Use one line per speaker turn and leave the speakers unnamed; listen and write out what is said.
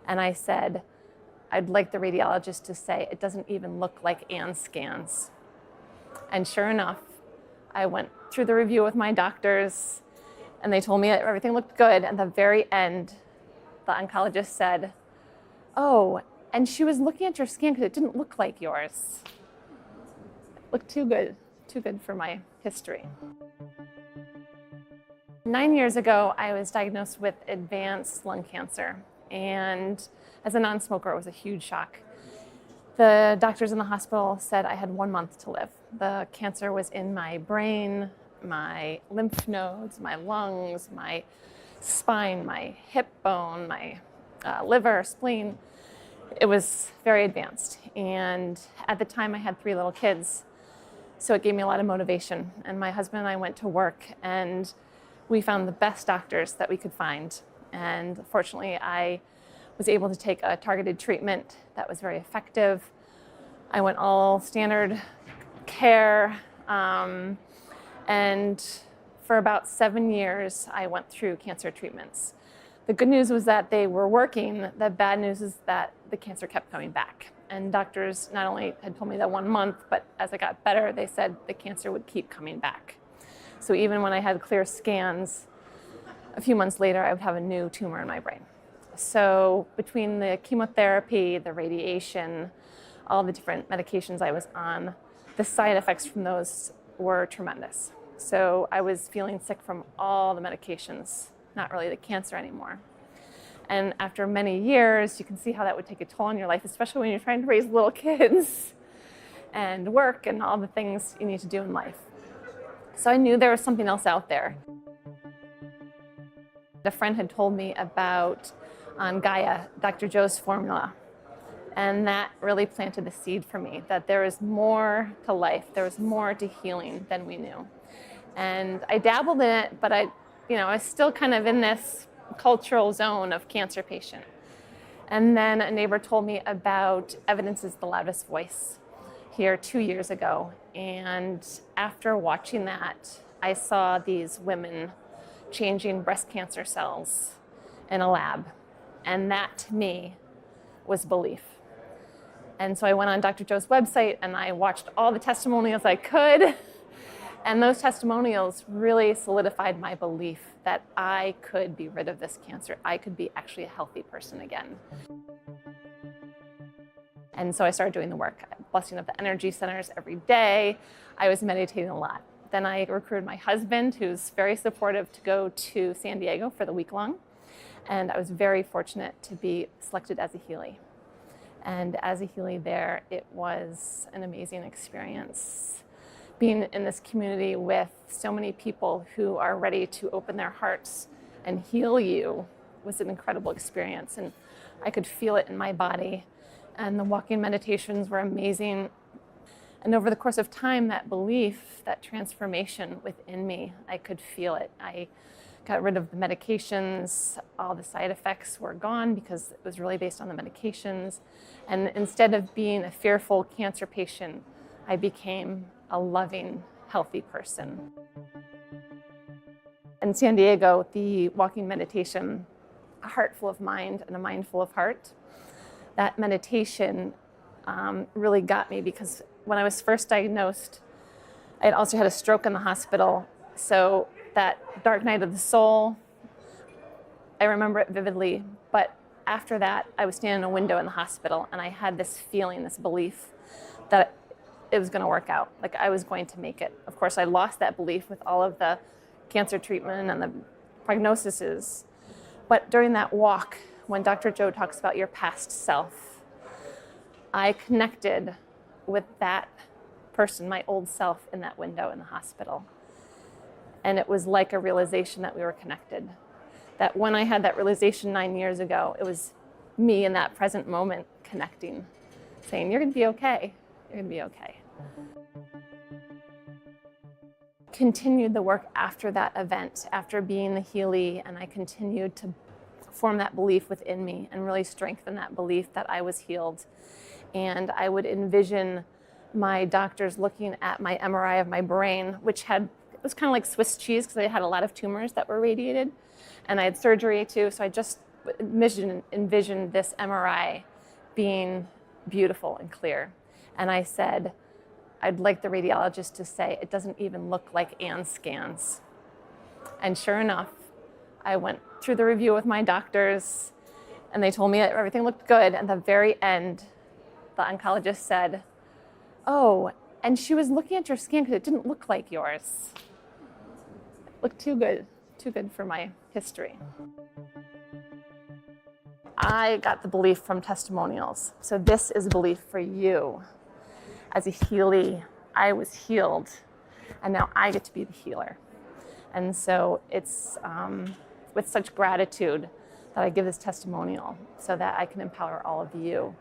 And I said, I'd like the radiologist to say it doesn't even look like Anne's scans. And sure enough, I went through the review with my doctors and they told me that everything looked good. At the very end, the oncologist said, oh, and she was looking at your scan because it didn't look like yours. It looked too good for my history. 9 years ago, I was diagnosed with advanced lung cancer. And as a non-smoker, it was a huge shock. The doctors in the hospital said I had 1 month to live. The cancer was in my brain, my lymph nodes, my lungs, my spine, my hip bone, my liver, spleen. It was very advanced. And at the time I had 3 little kids. So it gave me a lot of motivation. And my husband and I went to work and we found the best doctors that we could find. And fortunately, I was able to take a targeted treatment that was very effective. I went all standard care. And for about 7 years, I went through cancer treatments. The good news was that they were working. The bad news is that the cancer kept coming back. And doctors not only had told me that 1 month, but as I got better, they said the cancer would keep coming back. So even when I had clear scans, a few months later, I would have a new tumor in my brain. So between the chemotherapy, the radiation, all the different medications I was on, the side effects from those were tremendous. So I was feeling sick from all the medications, not really the cancer anymore. And after many years, you can see how that would take a toll on your life, especially when you're trying to raise little kids and work and all the things you need to do in life. So I knew there was something else out there. A friend had told me about on Gaia, Dr. Joe's formula. And that really planted the seed for me, that there is more to life, there was more to healing than we knew. And I dabbled in it, but I was still kind of in this cultural zone of cancer patient. And then a neighbor told me about Evidence is the Loudest Voice here 2 years ago. And after watching that, I saw these women changing breast cancer cells in a lab. And that to me was belief. And so I went on Dr. Joe's website and I watched all the testimonials I could. And those testimonials really solidified my belief that I could be rid of this cancer. I could be actually a healthy person again. And so I started doing the work, blessing of the energy centers every day. I was meditating a lot. Then I recruited my husband, who's very supportive, to go to San Diego for the week-long. And I was very fortunate to be selected as a Healy. And as a Healy there, it was an amazing experience. Being in this community with so many people who are ready to open their hearts and heal you was an incredible experience. And I could feel it in my body. And the walking meditations were amazing. And over the course of time, that belief, that transformation within me, I could feel it. I got rid of the medications. All the side effects were gone because it was really based on the medications. And instead of being a fearful cancer patient, I became a loving, healthy person. In San Diego, the walking meditation, a heart full of mind and a mind full of heart, that meditation really got me because when I was first diagnosed, I had also had a stroke in the hospital. So that dark night of the soul, I remember it vividly. But after that, I was standing in a window in the hospital and I had this feeling, this belief that it was going to work out, like I was going to make it. Of course, I lost that belief with all of the cancer treatment and the prognoses. But during that walk, when Dr. Joe talks about your past self, I connected with that person, my old self, in that window in the hospital. And it was like a realization that we were connected. That when I had that realization 9 years ago, it was me in that present moment connecting, saying, you're going to be okay. You're going to be okay. Continued the work after that event, after being the Healy, and I continued to form that belief within me and really strengthen that belief that I was healed. And I would envision my doctors looking at my MRI of my brain, which it was kind of like Swiss cheese because I had a lot of tumors that were radiated. And I had surgery too, so I just envisioned this MRI being beautiful and clear. And I said, I'd like the radiologist to say, it doesn't even look like Ann scans. And sure enough, I went through the review with my doctors, and they told me that everything looked good. At the very end, the oncologist said, oh, and she was looking at your scan because it didn't look like yours. It looked too good for my history. I got the belief from testimonials. So this is belief for you. As a healee, I was healed, and now I get to be the healer. And so it's with such gratitude that I give this testimonial so that I can empower all of you.